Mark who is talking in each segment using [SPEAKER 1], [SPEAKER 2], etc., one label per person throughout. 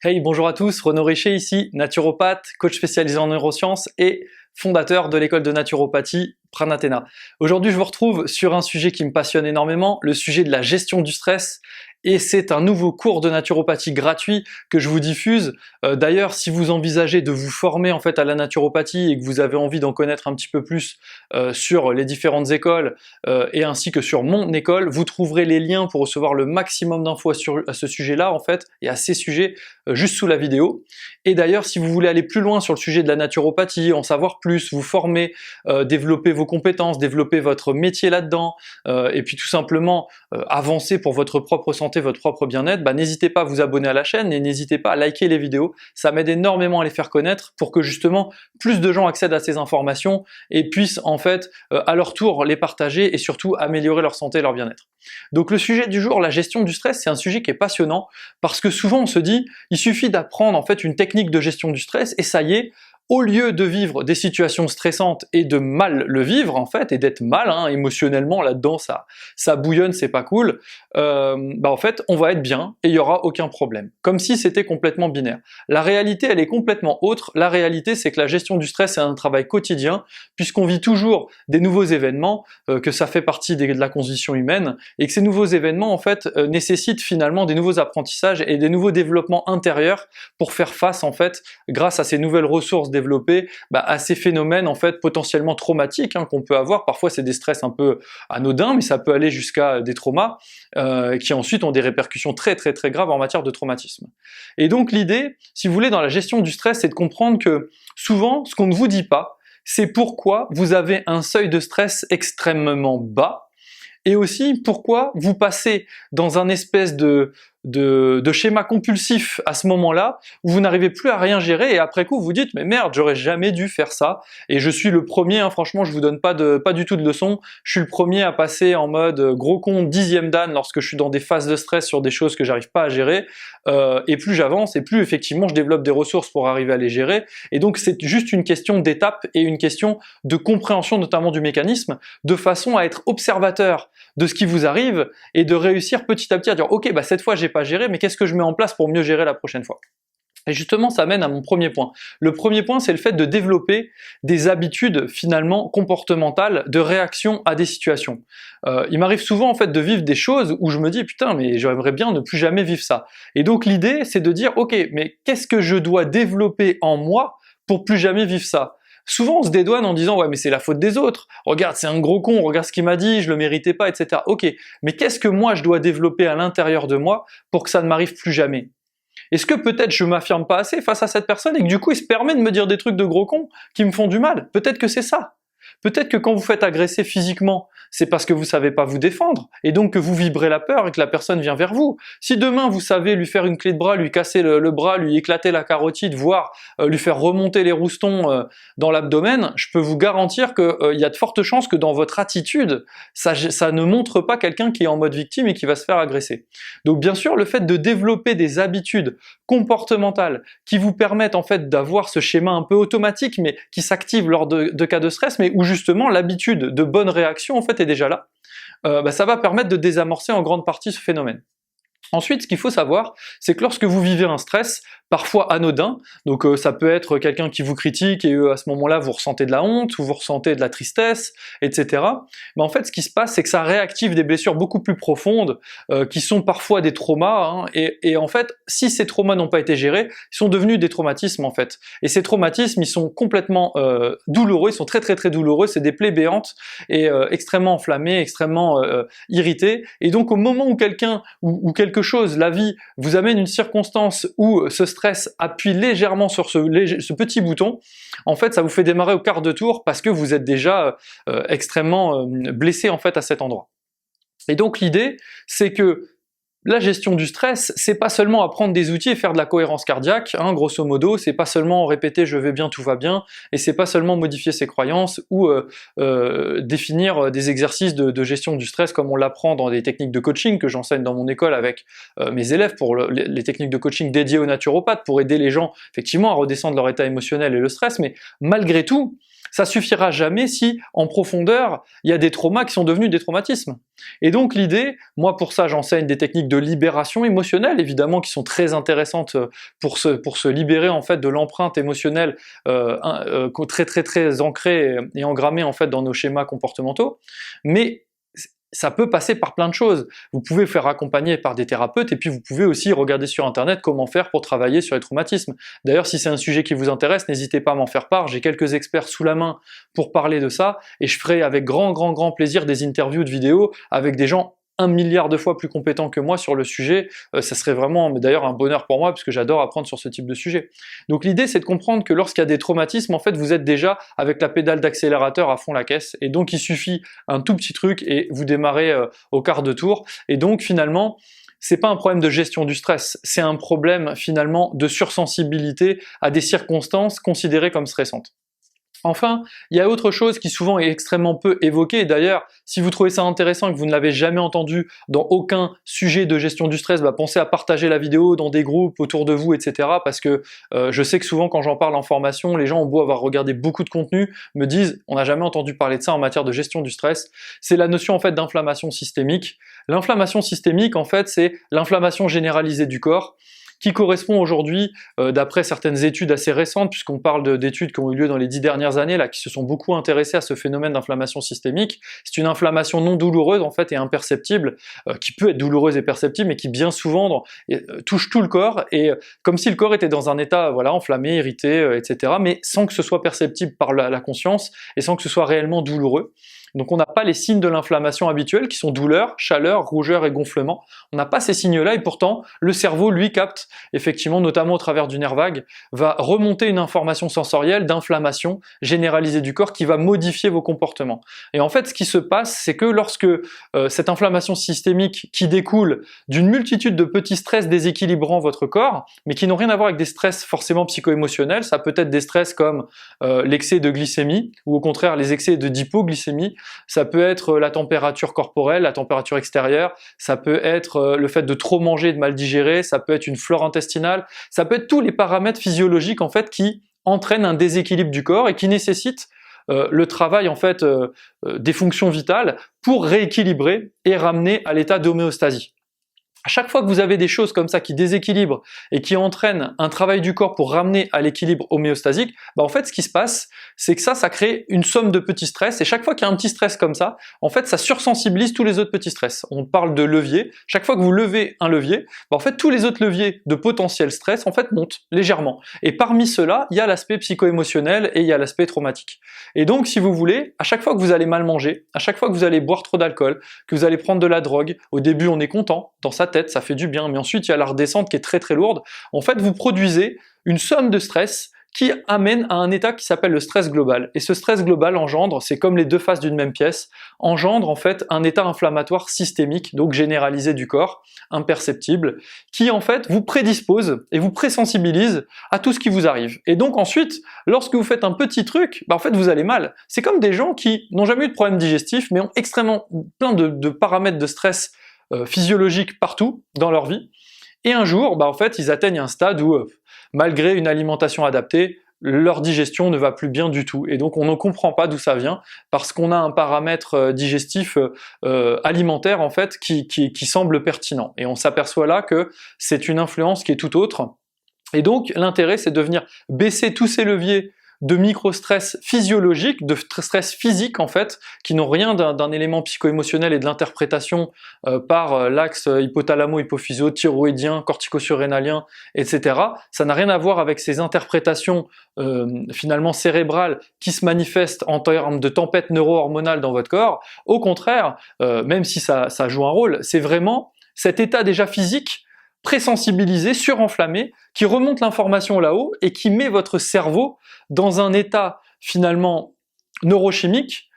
[SPEAKER 1] Hey, bonjour à tous, Renaud Richer ici, naturopathe, coach spécialisé en neurosciences et fondateur de l'école de naturopathie Pranathéna. Aujourd'hui, je vous retrouve sur un sujet qui me passionne énormément, le sujet de la gestion du stress. Et c'est un nouveau cours de naturopathie gratuit que je vous diffuse. D'ailleurs, si vous envisagez de vous former en fait à la naturopathie et que vous avez envie d'en connaître un petit peu plus sur les différentes écoles et ainsi que sur mon école, vous trouverez les liens pour recevoir le maximum d'infos à ce sujet-là en fait et à ces sujets juste sous la vidéo. Et d'ailleurs, si vous voulez aller plus loin sur le sujet de la naturopathie, en savoir plus, vous former, développer vos compétences, développer votre métier là-dedans, et puis tout simplement avancer pour votre propre santé, votre propre bien-être, n'hésitez pas à vous abonner à la chaîne et n'hésitez pas à liker les vidéos. Ça m'aide énormément à les faire connaître pour que justement plus de gens accèdent à ces informations et puissent en fait à leur tour les partager et surtout améliorer leur santé et leur bien-être. Donc le sujet du jour, la gestion du stress, c'est un sujet qui est passionnant parce que souvent on se dit il suffit d'apprendre en fait une technique de gestion du stress et ça y est, au lieu de vivre des situations stressantes et de mal le vivre en fait, et d'être mal émotionnellement là-dedans, ça bouillonne, c'est pas cool, en fait on va être bien et il y aura aucun problème. Comme si c'était complètement binaire. La réalité elle est complètement autre, la réalité c'est que la gestion du stress c'est un travail quotidien, puisqu'on vit toujours des nouveaux événements, que ça fait partie de la condition humaine, et que ces nouveaux événements en fait nécessitent finalement des nouveaux apprentissages et des nouveaux développements intérieurs pour faire face en fait, grâce à ces nouvelles ressources développer à ces phénomènes en fait potentiellement traumatiques qu'on peut avoir. Parfois c'est des stress un peu anodins, mais ça peut aller jusqu'à des traumas qui ensuite ont des répercussions très graves en matière de traumatisme. Et donc l'idée, si vous voulez, dans la gestion du stress, c'est de comprendre que souvent ce qu'on ne vous dit pas, c'est pourquoi vous avez un seuil de stress extrêmement bas, et aussi pourquoi vous passez dans un espèce de schéma compulsif à ce moment-là, où vous n'arrivez plus à rien gérer, et après coup vous dites mais merde, j'aurais jamais dû faire ça, et je suis le premier, franchement je vous donne pas du tout de leçon, je suis le premier à passer en mode gros con 10e dan lorsque je suis dans des phases de stress sur des choses que j'arrive pas à gérer, et plus j'avance, et plus effectivement je développe des ressources pour arriver à les gérer, et donc c'est juste une question d'étape et une question de compréhension notamment du mécanisme, de façon à être observateur de ce qui vous arrive, et de réussir petit à petit à dire ok cette fois j'ai pas géré, mais qu'est-ce que je mets en place pour mieux gérer la prochaine fois? Et justement, ça mène à mon premier point. Le premier point, c'est le fait de développer des habitudes finalement comportementales de réaction à des situations. Il m'arrive souvent en fait de vivre des choses où je me dis putain mais j'aimerais bien ne plus jamais vivre ça. Et donc l'idée c'est de dire ok mais qu'est-ce que je dois développer en moi pour plus jamais vivre ça? Souvent on se dédouane en disant ouais mais c'est la faute des autres, regarde c'est un gros con, regarde ce qu'il m'a dit, je le méritais pas, etc. Ok, mais qu'est-ce que moi je dois développer à l'intérieur de moi pour que ça ne m'arrive plus jamais? Est-ce que peut-être je m'affirme pas assez face à cette personne et que du coup il se permet de me dire des trucs de gros con qui me font du mal? Peut-être que c'est ça. Peut-être que quand vous faites agresser physiquement, c'est parce que vous savez pas vous défendre, et donc que vous vibrez la peur et que la personne vient vers vous. Si demain vous savez lui faire une clé de bras, lui casser le bras, lui éclater la carotide, voire lui faire remonter les roustons dans l'abdomen, je peux vous garantir que y a de fortes chances que dans votre attitude, ça ne montre pas quelqu'un qui est en mode victime et qui va se faire agresser. Donc bien sûr, le fait de développer des habitudes comportementales qui vous permettent en fait d'avoir ce schéma un peu automatique, mais qui s'active lors de cas de stress, mais où justement l'habitude de bonne réaction en fait est déjà là, ça va permettre de désamorcer en grande partie ce phénomène. Ensuite, ce qu'il faut savoir, c'est que lorsque vous vivez un stress, parfois anodin, donc ça peut être quelqu'un qui vous critique et à ce moment-là vous ressentez de la honte, ou vous ressentez de la tristesse, etc. Mais en fait ce qui se passe c'est que ça réactive des blessures beaucoup plus profondes, qui sont parfois des traumas, et en fait si ces traumas n'ont pas été gérés, ils sont devenus des traumatismes en fait. Et ces traumatismes ils sont complètement douloureux, ils sont très douloureux, c'est des plaies béantes et extrêmement enflammées, extrêmement irritées, et donc au moment où quelqu'un ou quelque chose, la vie, vous amène une circonstance où ce stress appuie légèrement sur ce petit bouton, en fait ça vous fait démarrer au quart de tour parce que vous êtes déjà extrêmement blessé en fait à cet endroit. Et donc l'idée c'est que la gestion du stress, c'est pas seulement apprendre des outils et faire de la cohérence cardiaque, grosso modo, c'est pas seulement répéter je vais bien, tout va bien, et c'est pas seulement modifier ses croyances ou définir des exercices de gestion du stress comme on l'apprend dans des techniques de coaching que j'enseigne dans mon école avec mes élèves pour les techniques de coaching dédiées aux naturopathes pour aider les gens effectivement à redescendre leur état émotionnel et le stress, mais malgré tout, ça suffira jamais si, en profondeur, il y a des traumas qui sont devenus des traumatismes. Et donc l'idée, moi pour ça j'enseigne des techniques de libération émotionnelle, évidemment qui sont très intéressantes pour se libérer en fait de l'empreinte émotionnelle très ancrée et engrammée en fait dans nos schémas comportementaux, mais ça peut passer par plein de choses. Vous pouvez vous faire accompagner par des thérapeutes et puis vous pouvez aussi regarder sur internet comment faire pour travailler sur les traumatismes. D'ailleurs, si c'est un sujet qui vous intéresse, n'hésitez pas à m'en faire part, j'ai quelques experts sous la main pour parler de ça et je ferai avec grand plaisir des interviews de vidéos avec des gens 1 milliard de fois plus compétents que moi sur le sujet, ça serait vraiment d'ailleurs un bonheur pour moi parce que j'adore apprendre sur ce type de sujet. Donc l'idée c'est de comprendre que lorsqu'il y a des traumatismes, en fait vous êtes déjà avec la pédale d'accélérateur à fond la caisse, et donc il suffit un tout petit truc et vous démarrez au quart de tour, et donc finalement c'est pas un problème de gestion du stress, c'est un problème finalement de sursensibilité à des circonstances considérées comme stressantes. Enfin, il y a autre chose qui souvent est extrêmement peu évoquée, et d'ailleurs, si vous trouvez ça intéressant et que vous ne l'avez jamais entendu dans aucun sujet de gestion du stress, pensez à partager la vidéo dans des groupes autour de vous, etc. Parce que je sais que souvent quand j'en parle en formation, les gens ont beau avoir regardé beaucoup de contenu, me disent « on n'a jamais entendu parler de ça en matière de gestion du stress ». C'est la notion en fait d'inflammation systémique. L'inflammation systémique, en fait, c'est l'inflammation généralisée du corps, qui correspond aujourd'hui, d'après certaines études assez récentes, puisqu'on parle d'études qui ont eu lieu dans les 10 dernières années, là, qui se sont beaucoup intéressées à ce phénomène d'inflammation systémique. C'est une inflammation non douloureuse en fait et imperceptible, qui peut être douloureuse et perceptible, mais qui bien souvent touche tout le corps, et comme si le corps était dans un état voilà, enflammé, irrité, etc., mais sans que ce soit perceptible par la conscience, et sans que ce soit réellement douloureux. Donc on n'a pas les signes de l'inflammation habituels qui sont douleur, chaleur, rougeur et gonflement. On n'a pas ces signes-là et pourtant le cerveau lui capte effectivement, notamment au travers du nerf vague, va remonter une information sensorielle d'inflammation généralisée du corps qui va modifier vos comportements. Et en fait ce qui se passe c'est que lorsque cette inflammation systémique qui découle d'une multitude de petits stress déséquilibrant votre corps, mais qui n'ont rien à voir avec des stress forcément psycho-émotionnels, ça peut être des stress comme l'excès de glycémie ou au contraire les excès d'hypoglycémie. Ça peut être la température corporelle, la température extérieure, ça peut être le fait de trop manger, de mal digérer, ça peut être une flore intestinale, ça peut être tous les paramètres physiologiques en fait qui entraînent un déséquilibre du corps et qui nécessitent le travail en fait des fonctions vitales pour rééquilibrer et ramener à l'état d'homéostasie. À chaque fois que vous avez des choses comme ça qui déséquilibrent et qui entraînent un travail du corps pour ramener à l'équilibre homéostasique, en fait ce qui se passe, c'est que ça crée une somme de petits stress, et chaque fois qu'il y a un petit stress comme ça, en fait ça sursensibilise tous les autres petits stress. On parle de levier, chaque fois que vous levez un levier, en fait tous les autres leviers de potentiel stress en fait montent légèrement. Et parmi ceux-là, il y a l'aspect psycho-émotionnel et il y a l'aspect traumatique. Et donc si vous voulez, à chaque fois que vous allez mal manger, à chaque fois que vous allez boire trop d'alcool, que vous allez prendre de la drogue, au début on est content, dans sa tête, ça fait du bien, mais ensuite il y a la redescente qui est très lourde. En fait, vous produisez une somme de stress qui amène à un état qui s'appelle le stress global. Et ce stress global engendre, c'est comme les deux faces d'une même pièce, engendre en fait un état inflammatoire systémique, donc généralisé du corps, imperceptible, qui en fait vous prédispose et vous présensibilise à tout ce qui vous arrive. Et donc ensuite, lorsque vous faites un petit truc, en fait vous allez mal. C'est comme des gens qui n'ont jamais eu de problème digestif, mais ont extrêmement plein de paramètres de stress physiologiques partout dans leur vie, et un jour, en fait, ils atteignent un stade où, malgré une alimentation adaptée, leur digestion ne va plus bien du tout, et donc on ne comprend pas d'où ça vient, parce qu'on a un paramètre digestif alimentaire en fait qui semble pertinent, et on s'aperçoit là que c'est une influence qui est tout autre, et donc l'intérêt c'est de venir baisser tous ces leviers de micro-stress physiologique, de stress physique en fait, qui n'ont rien d'un élément psycho-émotionnel et de l'interprétation par l'axe hypothalamo-hypophysio, thyroïdien, cortico-surrénalien, etc. Ça n'a rien à voir avec ces interprétations finalement cérébrales qui se manifestent en termes de tempête neuro-hormonale dans votre corps. Au contraire, même si ça joue un rôle, c'est vraiment cet état déjà physique présensibilisé, surenflammé, qui remonte l'information là-haut et qui met votre cerveau dans un état finalement neurochimique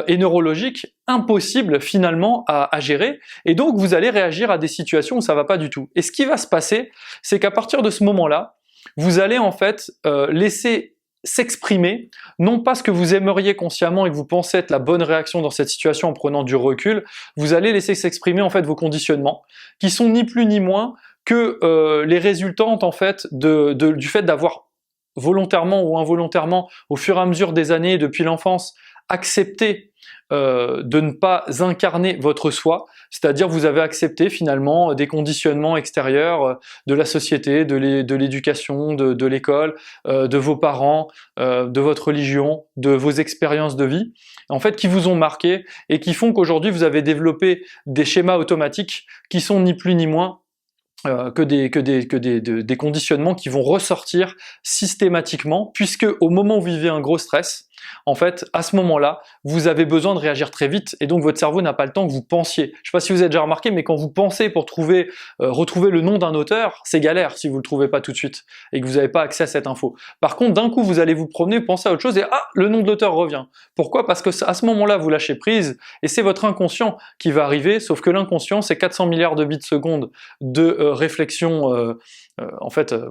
[SPEAKER 1] et neurologique impossible finalement à gérer, et donc vous allez réagir à des situations où ça va pas du tout. Et ce qui va se passer, c'est qu'à partir de ce moment-là, vous allez en fait laisser s'exprimer, non pas ce que vous aimeriez consciemment et que vous pensez être la bonne réaction dans cette situation en prenant du recul, vous allez laisser s'exprimer en fait vos conditionnements, qui sont ni plus ni moins que les résultantes en fait du fait d'avoir volontairement ou involontairement, au fur et à mesure des années, depuis l'enfance, accepté de ne pas incarner votre soi, c'est-à-dire vous avez accepté finalement des conditionnements extérieurs de la société, de l'éducation, de l'école, de vos parents, de votre religion, de vos expériences de vie, en fait qui vous ont marqué et qui font qu'aujourd'hui vous avez développé des schémas automatiques qui sont ni plus ni moins que des conditionnements qui vont ressortir systématiquement, puisque au moment où vous vivez un gros stress, en fait, à ce moment-là, vous avez besoin de réagir très vite et donc votre cerveau n'a pas le temps que vous pensiez. Je ne sais pas si vous avez déjà remarqué, mais quand vous pensez pour retrouver le nom d'un auteur, c'est galère si vous le trouvez pas tout de suite et que vous n'avez pas accès à cette info. Par contre, d'un coup, vous allez vous promener, penser à autre chose et ah, le nom de l'auteur revient. Pourquoi? Parce que à ce moment-là, vous lâchez prise et c'est votre inconscient qui va arriver, sauf que l'inconscient, c'est 400 milliards de bits secondes de réflexion,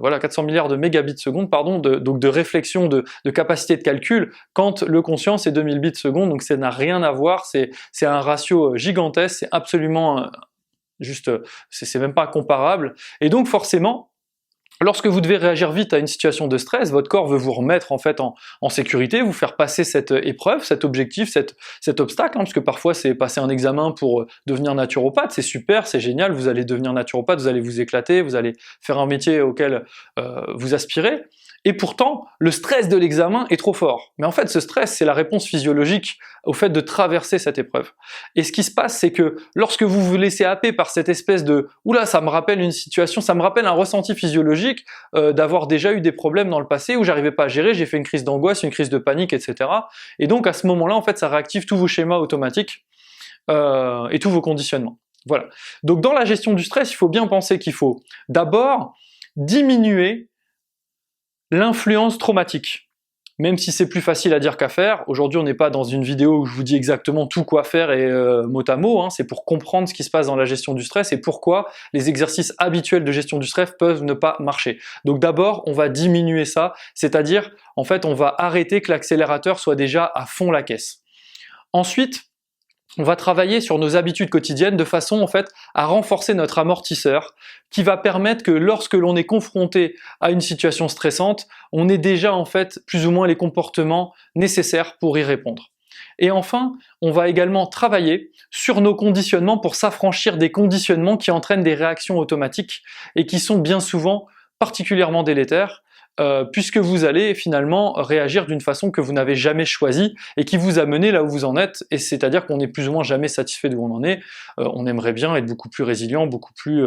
[SPEAKER 1] voilà, 400 milliards de mégabits secondes, pardon, donc de réflexion, de capacité de calcul, quand le conscient c'est 2000 bits secondes, donc ça n'a rien à voir, c'est un ratio gigantesque, c'est absolument juste, c'est même pas comparable, et donc forcément, lorsque vous devez réagir vite à une situation de stress, votre corps veut vous remettre en fait en sécurité, vous faire passer cette épreuve, cet objectif, cet obstacle, hein, parce que parfois c'est passer un examen pour devenir naturopathe, c'est super, c'est génial, vous allez devenir naturopathe, vous allez vous éclater, vous allez faire un métier auquel vous aspirez, et pourtant le stress de l'examen est trop fort. Mais en fait ce stress c'est la réponse physiologique au fait de traverser cette épreuve. Et ce qui se passe c'est que lorsque vous vous laissez happer par cette espèce de « oula ça me rappelle une situation, ça me rappelle un ressenti physiologique d'avoir déjà eu des problèmes dans le passé où j'arrivais pas à gérer, j'ai fait une crise d'angoisse, une crise de panique, etc. » Et donc à ce moment-là en fait ça réactive tous vos schémas automatiques et tous vos conditionnements. Voilà. Donc dans la gestion du stress, il faut bien penser qu'il faut d'abord diminuer l'influence traumatique. Même si c'est plus facile à dire qu'à faire, aujourd'hui on n'est pas dans une vidéo où je vous dis exactement tout quoi faire et mot à mot, hein, c'est pour comprendre ce qui se passe dans la gestion du stress et pourquoi les exercices habituels de gestion du stress peuvent ne pas marcher. Donc d'abord on va diminuer ça, c'est-à-dire en fait on va arrêter que l'accélérateur soit déjà à fond la caisse. Ensuite, on va travailler sur nos habitudes quotidiennes de façon en fait à renforcer notre amortisseur qui va permettre que lorsque l'on est confronté à une situation stressante, on ait déjà en fait plus ou moins les comportements nécessaires pour y répondre. Et enfin, on va également travailler sur nos conditionnements pour s'affranchir des conditionnements qui entraînent des réactions automatiques et qui sont bien souvent particulièrement délétères, puisque vous allez finalement réagir d'une façon que vous n'avez jamais choisie et qui vous a mené là où vous en êtes, et c'est-à-dire qu'on n'est plus ou moins jamais satisfait d'où on en est, on aimerait bien être beaucoup plus résilient, beaucoup plus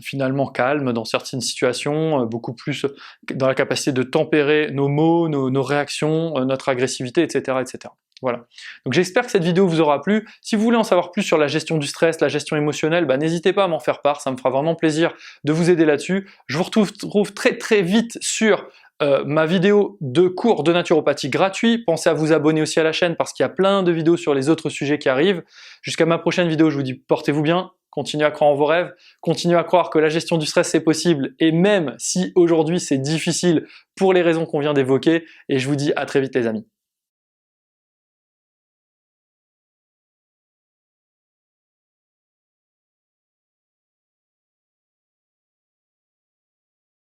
[SPEAKER 1] finalement calme dans certaines situations, beaucoup plus dans la capacité de tempérer nos mots, nos réactions, notre agressivité, etc., etc. Voilà. Donc j'espère que cette vidéo vous aura plu. Si vous voulez en savoir plus sur la gestion du stress, la gestion émotionnelle, n'hésitez pas à m'en faire part, ça me fera vraiment plaisir de vous aider là-dessus. Je vous retrouve très vite sur ma vidéo de cours de naturopathie gratuit. Pensez à vous abonner aussi à la chaîne parce qu'il y a plein de vidéos sur les autres sujets qui arrivent. Jusqu'à ma prochaine vidéo, je vous dis portez-vous bien, continuez à croire en vos rêves, continuez à croire que la gestion du stress c'est possible, et même si aujourd'hui c'est difficile pour les raisons qu'on vient d'évoquer, et je vous dis à très vite les amis.